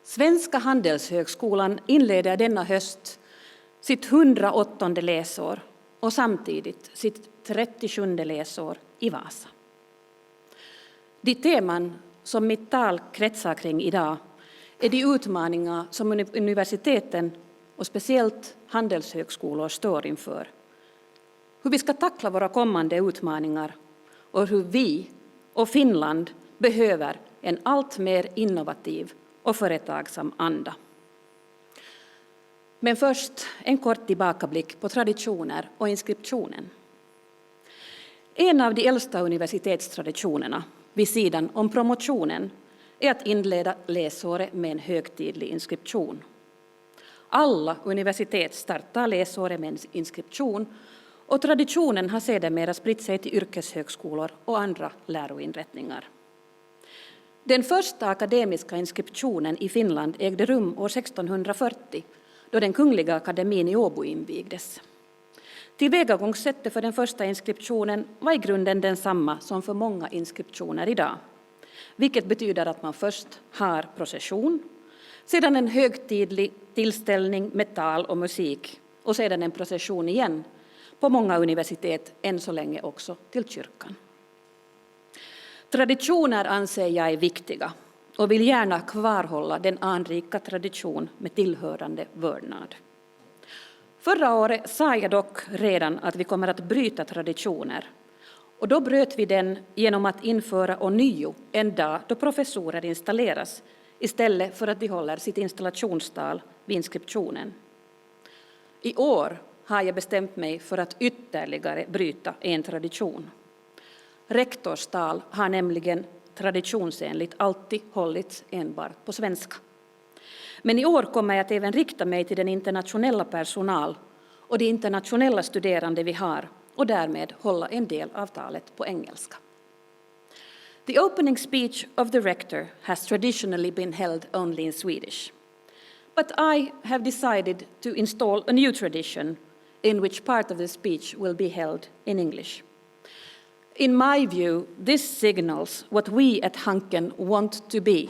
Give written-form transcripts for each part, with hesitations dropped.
Svenska handelshögskolan inleder denna höst sitt 108:e läsår och samtidigt sitt 37:e läsår i Vasa. De teman som mitt tal kretsar kring idag är de utmaningar som universiteten och speciellt handelshögskolor står inför. Hur vi ska tackla våra kommande utmaningar och hur vi och Finland behöver en allt mer innovativ och företagsam anda. Men först en kort tillbakablick på traditioner och inskriptionen. En av de äldsta universitetstraditionerna vid sidan om promotionen är att inleda läsåret med en högtidlig inskription. Alla universitet startar läsåret med en inskription och traditionen har sedermera spritt sig till yrkeshögskolor och andra läroinrättningar. Den första akademiska inskriptionen i Finland ägde rum år 1640 då den kungliga akademin i Åbo invigdes. Tillvägagångssättet för den första inskriptionen var i grunden densamma som för många inskriptioner idag, vilket betyder att man först har procession, sedan en högtidlig tillställning med tal och musik och sedan en procession igen, på många universitet än så länge också till kyrkan. Traditioner anser jag är viktiga och vill gärna kvarhålla den anrika tradition med tillhörande vördnad. Förra året sa jag dock redan att vi kommer att bryta traditioner, och då bröt vi den genom att införa ånyo en dag då professorer installeras istället för att de håller sitt installationstal vid inskriptionen. I år har jag bestämt mig för att ytterligare bryta en tradition. Rektors tal har nämligen traditionsenligt alltid hållits enbart på svenska. Men i år kommer jag att även rikta mig till den internationella personal och de internationella studerande vi har och därmed hålla en del av talet på engelska. The opening speech of the rector has traditionally been held only in Swedish. But I have decided to install a new tradition in which part of the speech will be held in English. In my view, this signals what we at Hanken want to be,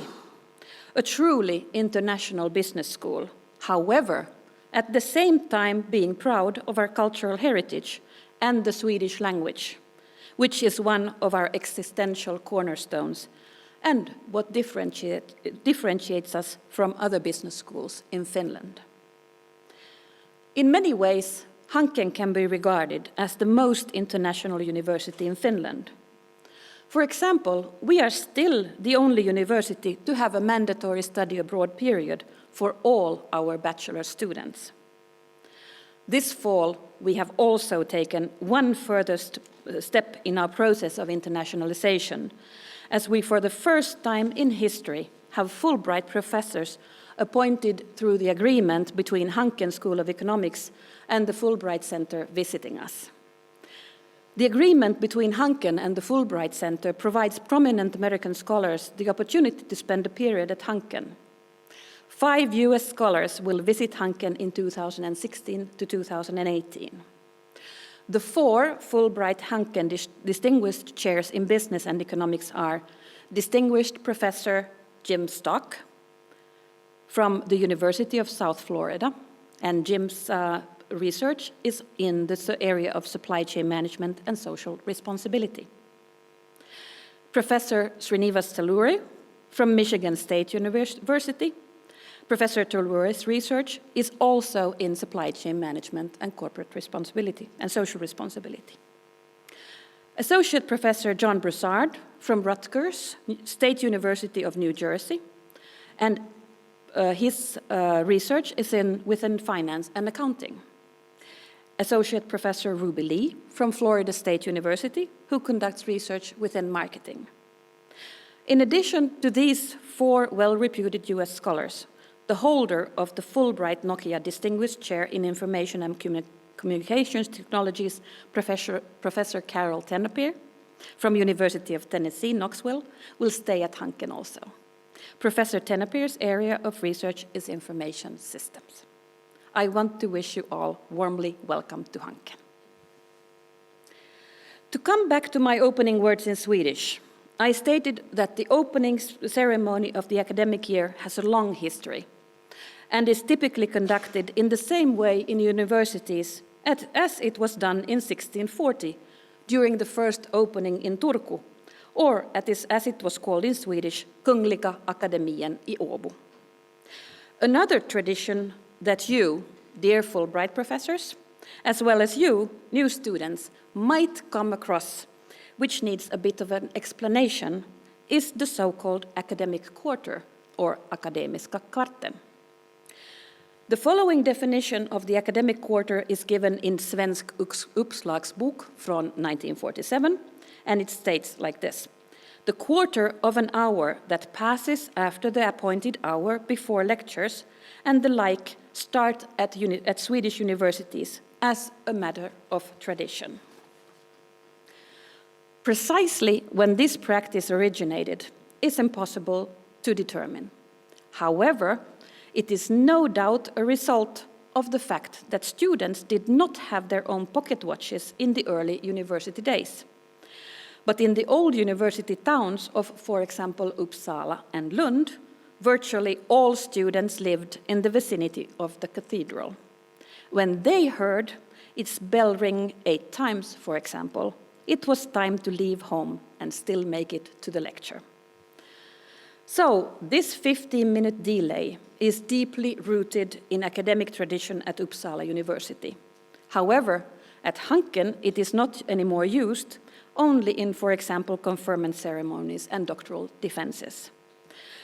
a truly international business school, however, at the same time being proud of our cultural heritage and the Swedish language, which is one of our existential cornerstones and what differentiates us from other business schools in Finland. In many ways, Hanken can be regarded as the most international university in Finland. For example, we are still the only university to have a mandatory study abroad period for all our bachelor students. This fall, we have also taken one further step in our process of internationalization, as we for the first time in history have Fulbright professors appointed through the agreement between Hanken School of Economics and the Fulbright Center visiting us. The agreement between Hanken and the Fulbright Center provides prominent American scholars the opportunity to spend a period at Hanken. 5 US scholars will visit Hanken in 2016 to 2018. The 4 Fulbright Hanken distinguished chairs in business and economics are distinguished professor Jim Stock from the University of South Florida, and Jim's research is in the area of supply chain management and social responsibility. Professor Srinivas Talluri from Michigan State University. Professor Tallure's research is also in supply chain management and corporate responsibility and social responsibility. Associate Professor John Broussard from Rutgers State University of New Jersey, and his research is within finance and accounting. Associate Professor Ruby Lee from Florida State University, who conducts research within marketing. In addition to these 4 well-reputed US scholars, the holder of the Fulbright Nokia Distinguished Chair in Information and Communications Technologies, Professor Carol Tenopir from University of Tennessee, Knoxville, will stay at Hanken also. Professor Tenopir's area of research is information systems. I want to wish you all warmly welcome to Hanken. To come back to my opening words in Swedish, I stated that the opening ceremony of the academic year has a long history and is typically conducted in the same way in universities as it was done in 1640 during the first opening in Turku, or as it was called in Swedish, Kungliga Akademien i Åbo. Another tradition that you, dear Fulbright professors, as well as you, new students, might come across, which needs a bit of an explanation, is the so-called academic quarter, or akademiska kvarten. The following definition of the academic quarter is given in Svensk uppslagsbok från 1947, and it states like this: the quarter of an hour that passes after the appointed hour before lectures and the like start at Swedish universities as a matter of tradition. Precisely when this practice originated is impossible to determine. However, it is no doubt a result of the fact that students did not have their own pocket watches in the early university days. But in the old university towns of, for example, Uppsala and Lund, virtually all students lived in the vicinity of the cathedral. When they heard its bell ring 8 times, for example, it was time to leave home and still make it to the lecture. So this 15-minute delay is deeply rooted in academic tradition at Uppsala University. However, at Hanken it is not anymore used, only in, for example, conferment ceremonies and doctoral defenses.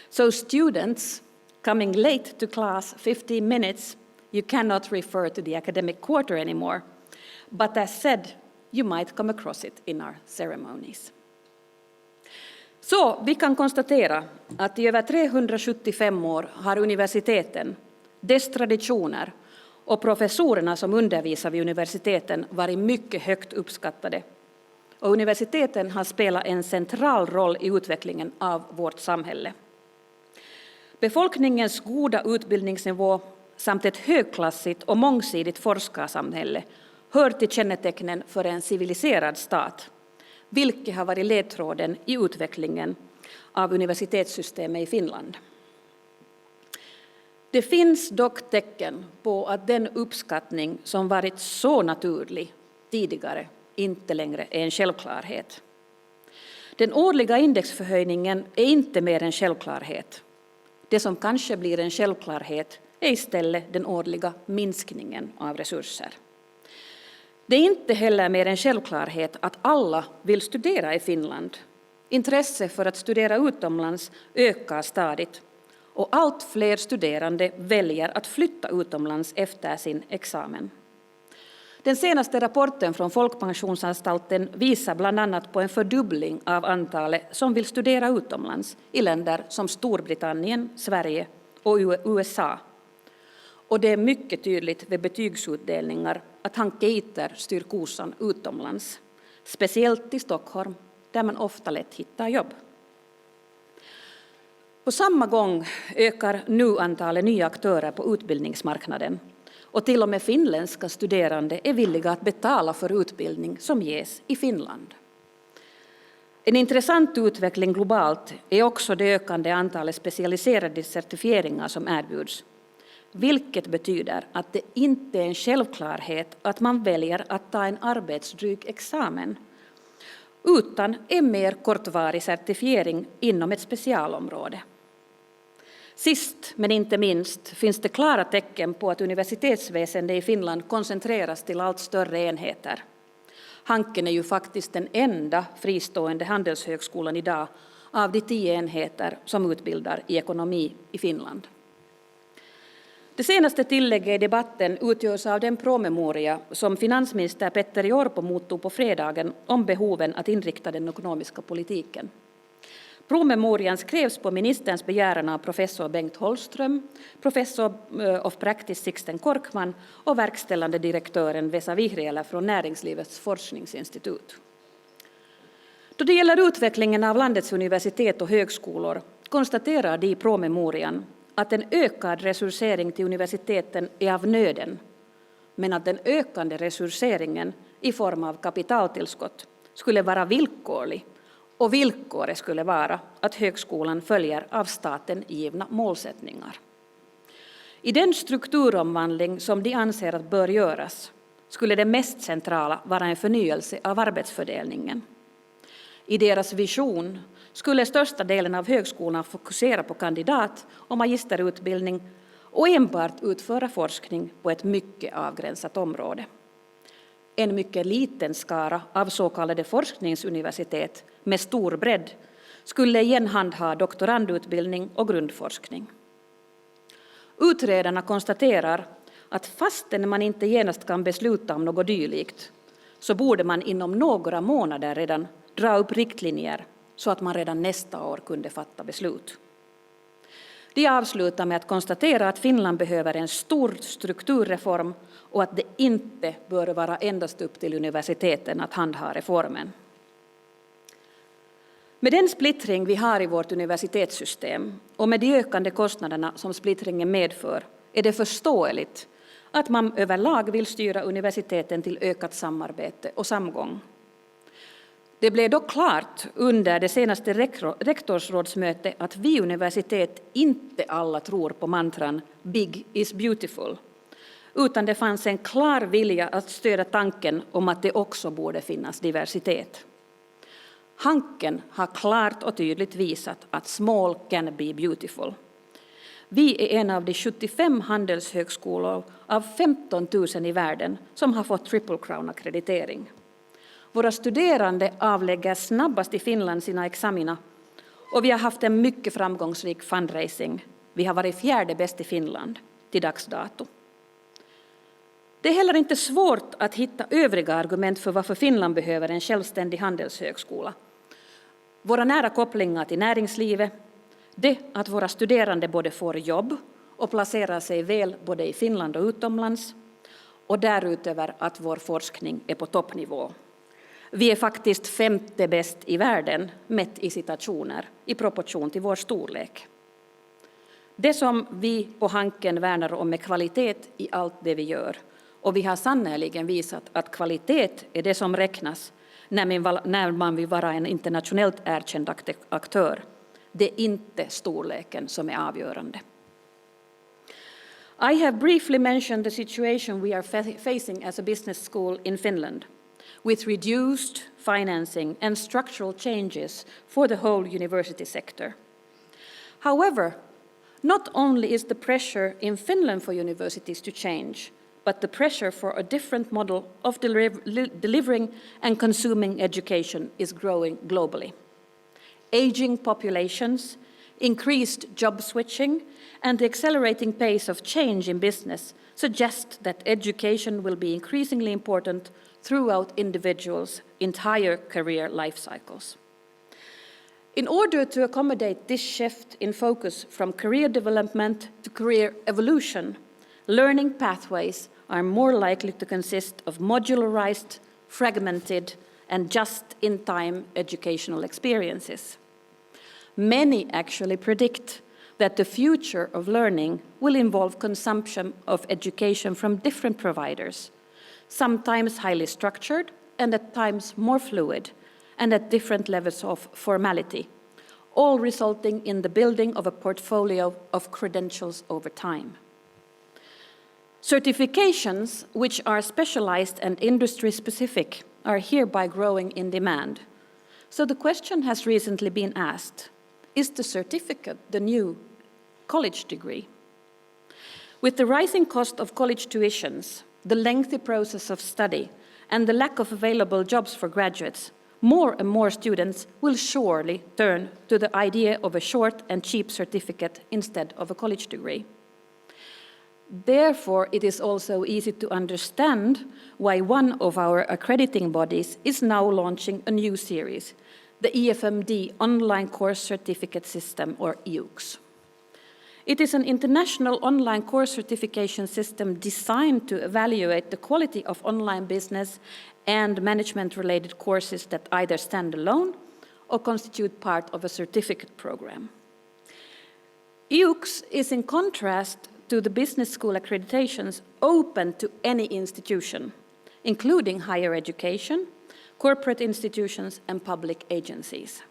So students coming late to class 15 minutes, you cannot refer to the academic quarter anymore. But as said, you might come across it in our ceremonies. Så vi kan konstatera att i över 375 år har universiteten, dess traditioner och professorerna som undervisar vid universiteten varit mycket högt uppskattade. Och universiteten har spelat en central roll i utvecklingen av vårt samhälle. Befolkningens goda utbildningsnivå samt ett högklassigt och mångsidigt forskarsamhälle hör till kännetecknen för en civiliserad stat, vilket har varit ledtråden i utvecklingen av universitetssystemet i Finland. Det finns dock tecken på att den uppskattning som varit så naturlig tidigare inte längre är en självklarhet. Den årliga indexförhöjningen är inte mer en självklarhet. Det som kanske blir en självklarhet är istället den årliga minskningen av resurser. Det är inte heller mer en självklarhet att alla vill studera i Finland. Intresse för att studera utomlands ökar stadigt och allt fler studerande väljer att flytta utomlands efter sin examen. Den senaste rapporten från Folkpensionsanstalten visar bland annat på en fördubbling av antalet som vill studera utomlands i länder som Storbritannien, Sverige och USA. Och det är mycket tydligt vid betygsutdelningar att hankeiter styr kursen utomlands, speciellt i Stockholm där man ofta lätt hittar jobb. På samma gång ökar nu antalet nya aktörer på utbildningsmarknaden och till och med finländska studerande är villiga att betala för utbildning som ges i Finland. En intressant utveckling globalt är också det ökande antalet specialiserade certifieringar som erbjuds, vilket betyder att det inte är en självklarhet att man väljer att ta en arbetsdryg examen, utan en mer kortvarig certifiering inom ett specialområde. Sist men inte minst finns det klara tecken på att universitetsväsendet i Finland koncentreras till allt större enheter. Hanken är ju faktiskt den enda fristående handelshögskolan idag av de 10 enheter som utbildar i ekonomi i Finland. Det senaste tillägget i debatten utgörs av den promemoria som finansminister Petteri Orpo mottog på fredagen om behoven att inrikta den ekonomiska politiken. Promemorian skrevs på ministerns begäran av professor Bengt Holström, professor of practice Sixten Korkman och verkställande direktören Vesa Vihriälä från Näringslivets forskningsinstitut. Då det gäller utvecklingen av landets universitet och högskolor konstaterar de i promemorian att en ökad resursering till universiteten är av nöden, men att den ökande resurseringen i form av kapitaltillskott skulle vara villkorlig Och villkoret skulle vara att högskolan följer av staten givna målsättningar. I den strukturomvandling som de anser att bör göras skulle det mest centrala vara en förnyelse av arbetsfördelningen. I deras vision skulle största delen av högskolan fokusera på kandidat- och magisterutbildning och enbart utföra forskning på ett mycket avgränsat område. En mycket liten skara av så kallade forskningsuniversitet med stor bredd skulle igen handha doktorandutbildning och grundforskning. Utredarna konstaterar att fastän man inte genast kan besluta om något dylikt så borde man inom några månader redan dra upp riktlinjer så att man redan nästa år kunde fatta beslut. De avslutar med att konstatera att Finland behöver en stor strukturreform och att det inte bör vara endast upp till universiteten att handha reformen. Med den splittring vi har i vårt universitetssystem och med de ökande kostnaderna som splittringen medför är det förståeligt att man överlag vill styra universiteten till ökat samarbete och samgång. Det blev dock klart under det senaste rektorsrådsmötet att vi universitet inte alla tror på mantran "Big is beautiful", utan det fanns en klar vilja att stödja tanken om att det också borde finnas diversitet. Hanken har klart och tydligt visat att small can be beautiful. Vi är en av de 75 handelshögskolor av 15 000 i världen som har fått Triple Crown-akkreditering. Våra studerande avlägger snabbast i Finland sina examina och vi har haft en mycket framgångsrik fundraising. Vi har varit 4:e bäst i Finland till dags dato. Det är heller inte svårt att hitta övriga argument för varför Finland behöver en självständig handelshögskola. Våra nära kopplingar till näringslivet, det att våra studerande både får jobb och placerar sig väl både i Finland och utomlands, och därutöver att vår forskning är på toppnivå. Vi är faktiskt 5:e bäst i världen, mätt i citationer, i proportion till vår storlek. Det som vi på Hanken värnar om är kvalitet i allt det vi gör. Och vi har sannoliken visat att kvalitet är det som räknas när man vill vara en internationellt erkänd aktör. Det är inte storleken som är avgörande. I have briefly mentioned the situation we are facing as a business school in Finland, with reduced financing and structural changes for the whole university sector. However, not only is the pressure in Finland for universities to change, but the pressure for a different model of delivering and consuming education is growing globally. Aging populations, increased job switching, and the accelerating pace of change in business suggest that education will be increasingly important throughout individuals' entire career life cycles. In order to accommodate this shift in focus from career development to career evolution, learning pathways are more likely to consist of modularized, fragmented, and just-in-time educational experiences. Many actually predict that the future of learning will involve consumption of education from different providers, sometimes highly structured and at times more fluid, and at different levels of formality, all resulting in the building of a portfolio of credentials over time. Certifications, which are specialized and industry-specific, are hereby growing in demand. So the question has recently been asked, is the certificate the new college degree? With the rising cost of college tuitions, the lengthy process of study, and the lack of available jobs for graduates, more and more students will surely turn to the idea of a short and cheap certificate instead of a college degree. Therefore, it is also easy to understand why one of our accrediting bodies is now launching a new series, the EFMD Online Course Certificate System, or EUCS. It is an international online course certification system designed to evaluate the quality of online business and management-related courses that either stand alone or constitute part of a certificate program. EUCS is in contrast to the business school accreditations open to any institution, including higher education, corporate institutions, and public agencies.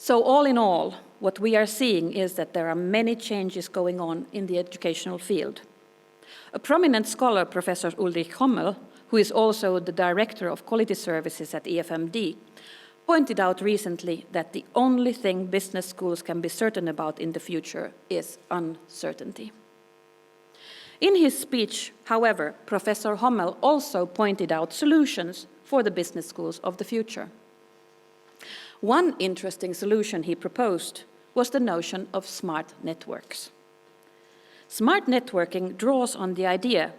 So all in all, what we are seeing is that there are many changes going on in the educational field. A prominent scholar, Professor Ulrich Hommel, who is also the Director of Quality Services at EFMD, pointed out recently that the only thing business schools can be certain about in the future is uncertainty. In his speech, however, Professor Hommel also pointed out solutions for the business schools of the future. One interesting solution he proposed was the notion of smart networks. Smart networking draws on the idea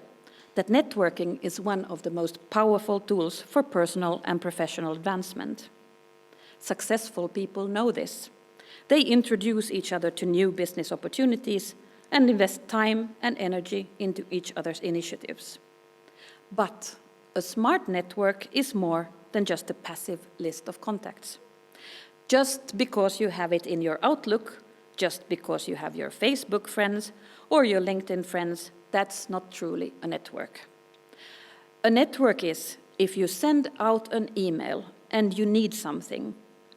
that networking is one of the most powerful tools for personal and professional advancement. Successful people know this. They introduce each other to new business opportunities and invest time and energy into each other's initiatives. But a smart network is more than just a passive list of contacts. Just because you have it in your Outlook, just because you have your Facebook friends or your LinkedIn friends, that's not truly a network. A network is if you send out an email and you need something,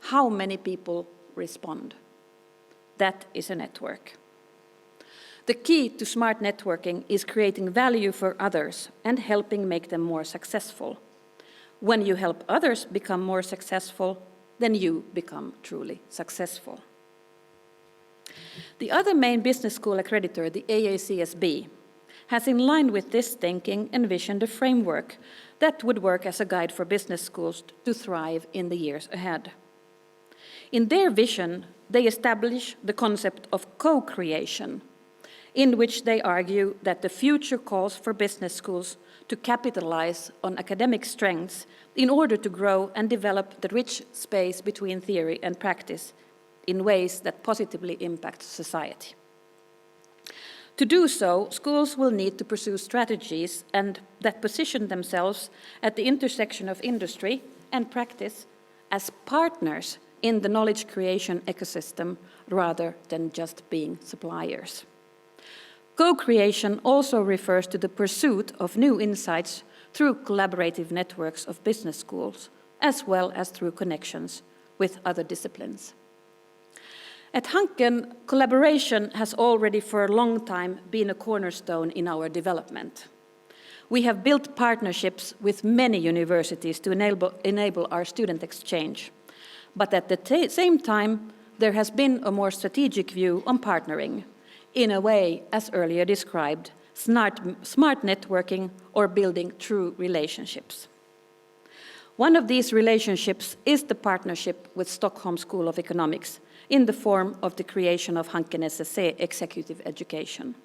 how many people respond? That is a network. The key to smart networking is creating value for others and helping make them more successful. When you help others become more successful, then you become truly successful. The other main business school accreditor, the AACSB, has in line with this thinking envisioned a framework that would work as a guide for business schools to thrive in the years ahead. In their vision, they establish the concept of co-creation, in which they argue that the future calls for business schools to capitalize on academic strengths in order to grow and develop the rich space between theory and practice in ways that positively impact society. To do so, schools will need to pursue strategies and that position themselves at the intersection of industry and practice as partners in the knowledge creation ecosystem rather than just being suppliers. Co-creation also refers to the pursuit of new insights through collaborative networks of business schools, as well as through connections with other disciplines. At Hanken, collaboration has already for a long time been a cornerstone in our development. We have built partnerships with many universities to enable our student exchange, but at the same time, there has been a more strategic view on partnering, in a way, as earlier described, smart networking or building true relationships. One of these relationships is the partnership with Stockholm School of Economics in the form of the creation of Hanken SSC Executive Education.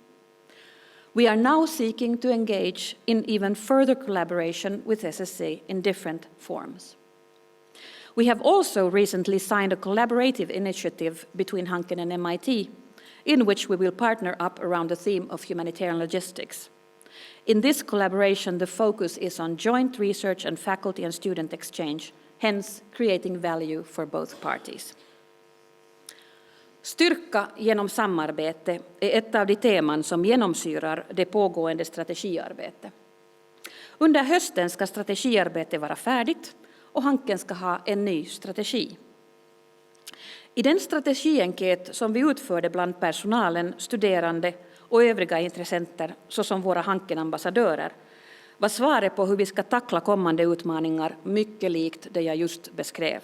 We are now seeking to engage in even further collaboration with SSC in different forms. We have also recently signed a collaborative initiative between Hanken and MIT, in which we will partner up around the theme of humanitarian logistics. In this collaboration, the focus is on joint research and faculty and student exchange, hence creating value for both parties. Styrka genom samarbete är ett av de teman som genomsyrar det pågående strategiarbetet. Under hösten ska strategiarbetet vara färdigt och Hanken ska ha en ny strategi. I den strategienkät som vi utförde bland personalen, studerande och övriga intressenter, såsom våra Hanken-ambassadörer, var svaret på hur vi ska tackla kommande utmaningar mycket likt det jag just beskrev.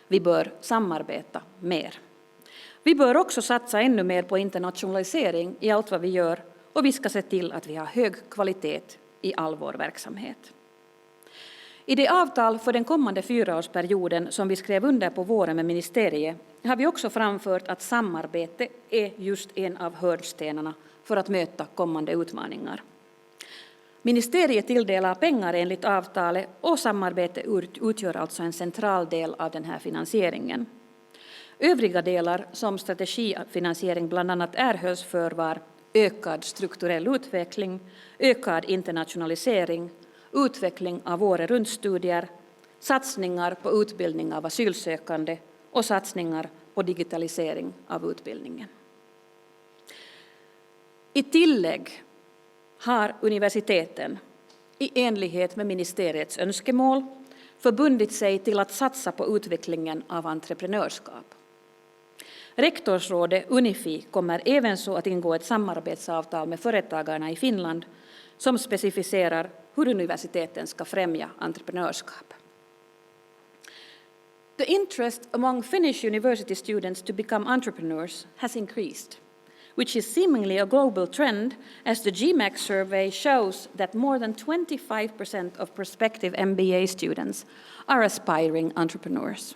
Vi bör samarbeta mer. Vi bör också satsa ännu mer på internationalisering i allt vad vi gör och vi ska se till att vi har hög kvalitet i all vår verksamhet. I det avtal för den kommande 4-årsperioden som vi skrev under på våren med ministeriet har vi också framfört att samarbete är just en av hörnstenarna för att möta kommande utmaningar. Ministeriet tilldelar pengar enligt avtalet och samarbete utgör alltså en central del av den här finansieringen. Övriga delar som strategifinansiering bland annat erhölls för var ökad strukturell utveckling, ökad internationalisering, utveckling av året-runt-studier, satsningar på utbildning av asylsökande och satsningar på digitalisering av utbildningen. I tillägg har universiteten, i enlighet med ministeriets önskemål, förbundit sig till att satsa på utvecklingen av entreprenörskap. Rektorsrådet Unifi kommer ävenså att ingå ett samarbetsavtal med företagarna i Finland som specificerar hur universiteten ska främja entreprenörskap. The interest among Finnish university students to become entrepreneurs has increased, which is seemingly a global trend, as the GMAC survey shows that more than 25% of prospective MBA students are aspiring entrepreneurs.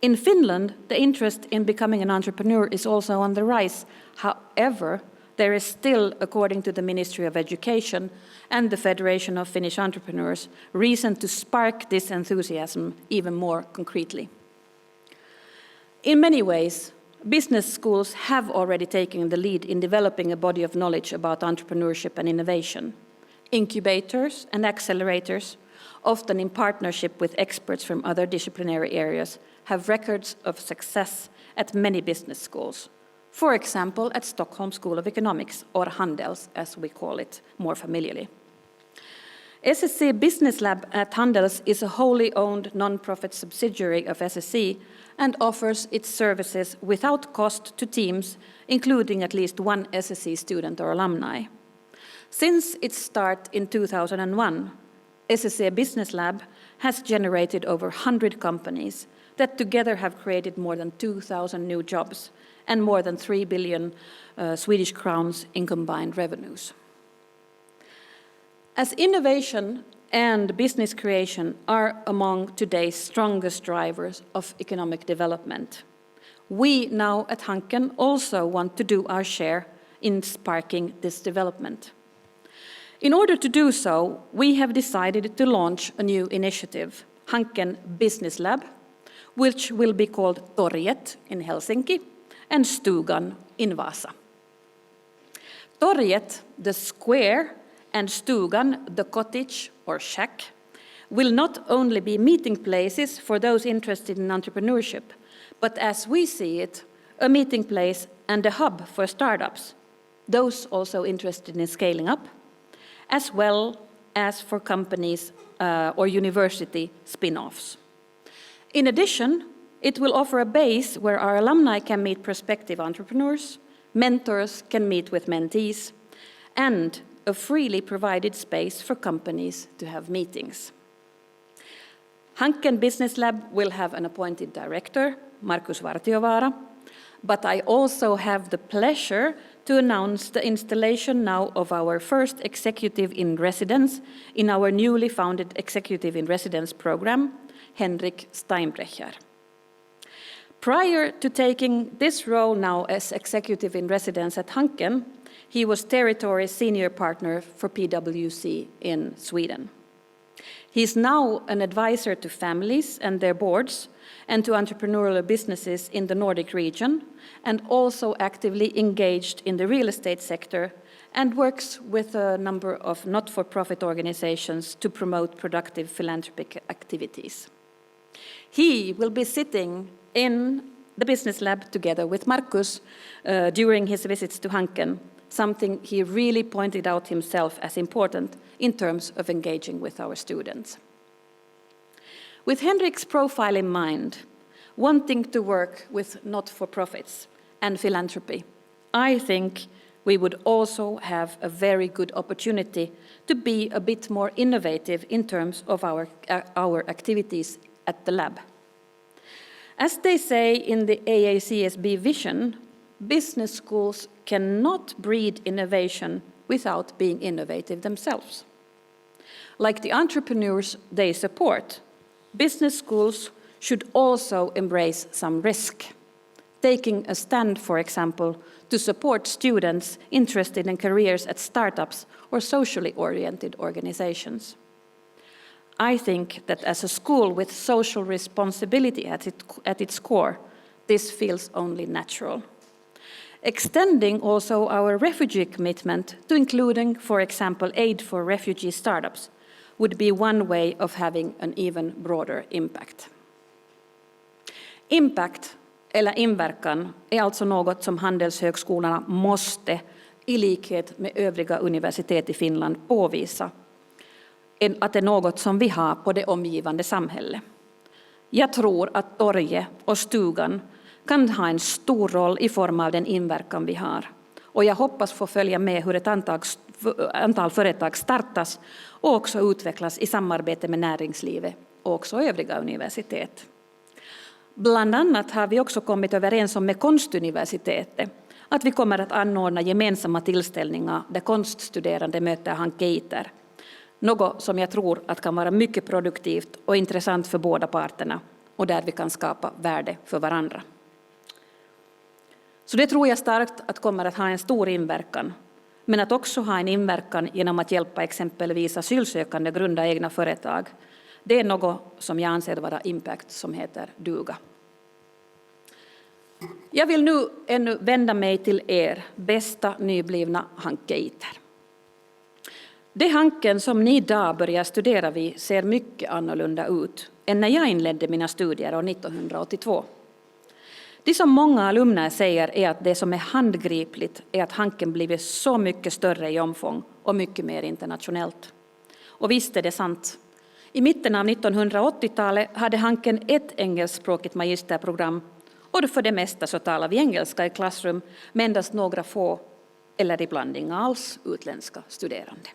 In Finland, the interest in becoming an entrepreneur is also on the rise. However, there is still, according to the Ministry of Education and the Federation of Finnish Entrepreneurs, reason to spark this enthusiasm even more concretely. In many ways, business schools have already taken the lead in developing a body of knowledge about entrepreneurship and innovation. Incubators and accelerators, often in partnership with experts from other disciplinary areas, have records of success at many business schools. For example, at Stockholm School of Economics, or Handels, as we call it more familiarly. SSC Business Lab at Handels is a wholly owned non-profit subsidiary of SSC and offers its services without cost to teams, including at least one SSC student or alumni. Since its start in 2001, SSC Business Lab has generated over 100 companies that together have created more than 2,000 new jobs and more than 3 billion Swedish crowns in combined revenues. As innovation and business creation are among today's strongest drivers of economic development, we now at Hanken also want to do our share in sparking this development. In order to do so, we have decided to launch a new initiative, Hanken Business Lab, which will be called Torget in Helsinki and Stugan in Vasa. Torget, the square, and Stugan, the cottage or shack, will not only be meeting places for those interested in entrepreneurship, but as we see it, a meeting place and a hub for startups, those also interested in scaling up, as well as for companies or university spin-offs. In addition, it will offer a base where our alumni can meet prospective entrepreneurs, mentors can meet with mentees, and a freely provided space for companies to have meetings. Hanken Business Lab will have an appointed director, Markus Vartiovaara, but I also have the pleasure to announce the installation now of our first executive in residence in our newly founded executive in residence program, Hendrik Steinbrecher. Prior to taking this role now as executive in residence at Hanken, he was territory senior partner for PwC in Sweden. He is now an advisor to families and their boards and to entrepreneurial businesses in the Nordic region, and also actively engaged in the real estate sector and works with a number of not-for-profit organizations to promote productive philanthropic activities. He will be sitting in the business lab together with Markus during his visits to Hanken, something he really pointed out himself as important in terms of engaging with our students. With Hendrik's profile in mind, wanting to work with not-for-profits and philanthropy, I think we would also have a very good opportunity to be a bit more innovative in terms of our activities at the lab. As they say in the AACSB vision, business schools cannot breed innovation without being innovative themselves. Like the entrepreneurs they support, business schools should also embrace some risk, taking a stand, for example, to support students interested in careers at startups or socially oriented organizations. I think that as a school with social responsibility at its core, this feels only natural. Extending also our refugee commitment to including, for example, aid for refugee startups would be one way of having an even broader impact. Impact, eller inverkan, är alltså något som handelshögskolorna måste, i likhet med övriga universitet i Finland, påvisa att det är något som vi har på det omgivande samhället. Jag tror att Torget och Stugan kan ha en stor roll i form av den inverkan vi har. Och jag hoppas få följa med hur ett antal företag startas och också utvecklas i samarbete med näringslivet och också övriga universitet. Bland annat har vi också kommit överens om med Konstuniversitetet att vi kommer att anordna gemensamma tillställningar där konststuderande möter hankeiter. Något som jag tror att kan vara mycket produktivt och intressant för båda parterna och där vi kan skapa värde för varandra. Så det tror jag starkt att kommer att ha en stor inverkan, men att också ha en inverkan genom att hjälpa exempelvis asylsökande grunda egna företag. Det är något som jag anser vara impact som heter duga. Jag vill nu ännu vända mig till er bästa nyblivna hankeiter. Det Hanken som ni idag börjar studera vid ser mycket annorlunda ut än när jag inledde mina studier år 1982. Det som många alumner säger är att det som är handgripligt är att Hanken blivit så mycket större i omfång och mycket mer internationellt. Och visst är det sant. I mitten av 1980-talet hade Hanken ett engelskspråkigt magisterprogram och för det mesta så talar vi engelska i klassrum med endast några få eller ibland inga alls utländska studerande.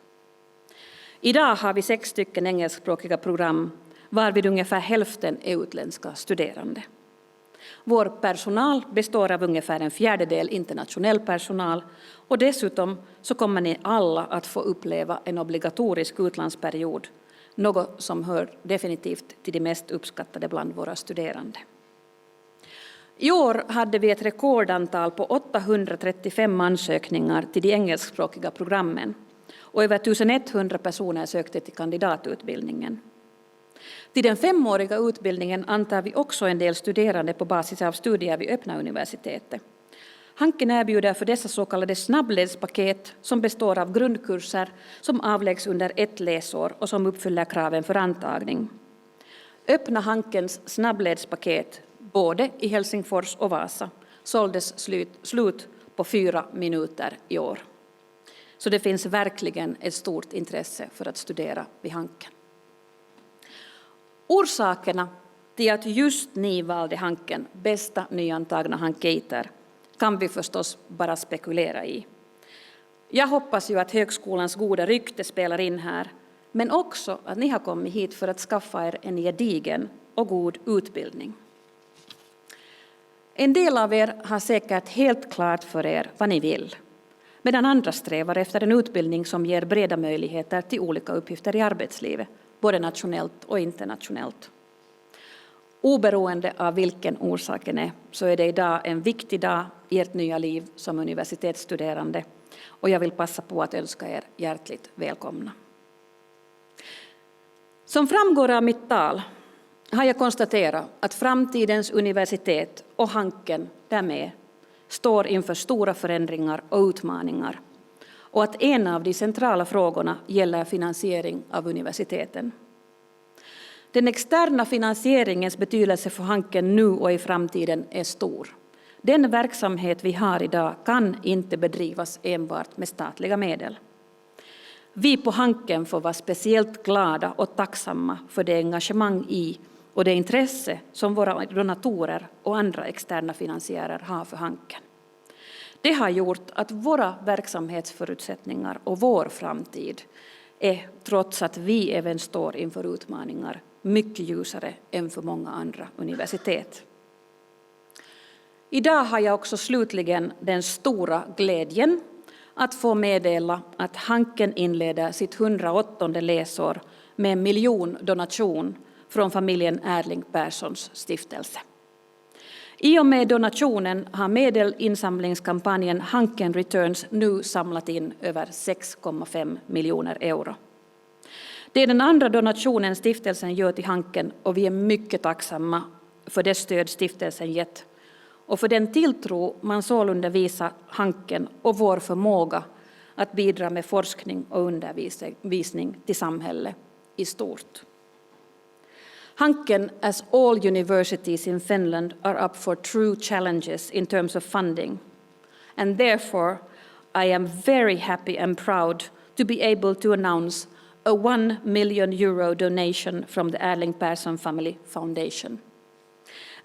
Idag har vi 6 stycken engelskspråkiga program varvid ungefär hälften är utländska studerande. Vår personal består av ungefär 1/4 internationell personal och dessutom så kommer ni alla att få uppleva en obligatorisk utlandsperiod, något som hör definitivt till de mest uppskattade bland våra studerande. I år hade vi ett rekordantal på 835 ansökningar till de engelskspråkiga programmen och över 1100 personer sökte till kandidatutbildningen. Till den 5-åriga utbildningen antar vi också en del studerande på basis av studier vid öppna universitetet. Hanken erbjuder för dessa så kallade snabbledspaket som består av grundkurser som avläggs under ett läsår och som uppfyller kraven för antagning. Öppna Hankens snabbledspaket både i Helsingfors och Vasa såldes slut på 4 minuter i år. Så det finns verkligen ett stort intresse för att studera vid Hanken. Orsakerna till att just ni valde Hanken, bästa nyantagna hankeiter, kan vi förstås bara spekulera i. Jag hoppas ju att högskolans goda rykte spelar in här, men också att ni har kommit hit för att skaffa er en gedigen och god utbildning. En del av er har säkert helt klart för er vad ni vill, medan andra strävar efter en utbildning som ger breda möjligheter till olika uppgifter i arbetslivet, både nationellt och internationellt. Oberoende av vilken orsaken är så är det idag en viktig dag i ert nya liv som universitetsstuderande och jag vill passa på att önska er hjärtligt välkomna. Som framgår av mitt tal har jag konstaterat att framtidens universitet och Hanken därmed står inför stora förändringar och utmaningar och att en av de centrala frågorna gäller finansiering av universiteten. Den externa finansieringens betydelse för Hanken nu och i framtiden är stor. Den verksamhet vi har idag kan inte bedrivas enbart med statliga medel. Vi på Hanken får vara speciellt glada och tacksamma för det engagemang i och det intresse som våra donatorer och andra externa finansiärer har för Hanken. Det har gjort att våra verksamhetsförutsättningar och vår framtid är, trots att vi även står inför utmaningar, mycket ljusare än för många andra universitet. Idag har jag också slutligen den stora glädjen att få meddela att Hanken inleder sitt 108:e läsår med 1 miljon donation från familjen Erling Perssons stiftelse. I och med donationen har medelinsamlingskampanjen Hanken Returns nu samlat in över 6,5 miljoner euro. Det är den andra donationen stiftelsen gör till Hanken och vi är mycket tacksamma för det stöd stiftelsen gett och för den tilltro man sålunda visar Hanken och vår förmåga att bidra med forskning och undervisning till samhället i stort. Hanken, as all universities in Finland, are up for true challenges in terms of funding. And therefore, I am very happy and proud to be able to announce a 1 million euro donation from the Erling Persson Family Foundation.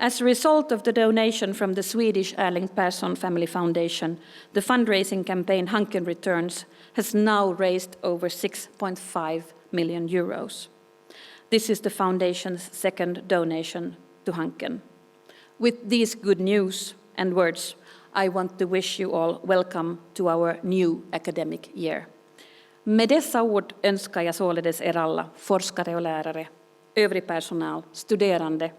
As a result of the donation from the Swedish Erling Persson Family Foundation, the fundraising campaign Hanken Returns has now raised over 6.5 million euros. This is the foundation's second donation to Hanken. With these good news and words, I want to wish you all welcome to our new academic year. Med dessa ord önskar jag således er alla, forskare och lärare, övrig personal, studerande,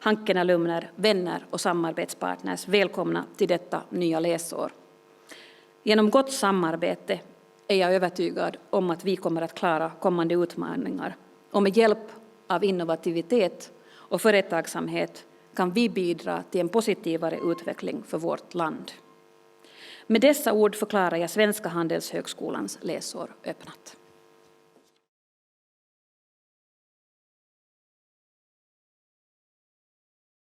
Hanken-alumner, vänner och samarbetspartners välkomna till detta nya läsår. Genom gott samarbete är jag övertygad om att vi kommer att klara kommande utmaningar. Och med hjälp av innovativitet och företagsamhet kan vi bidra till en positivare utveckling för vårt land. Med dessa ord förklarar jag Svenska handelshögskolans läsår öppnat.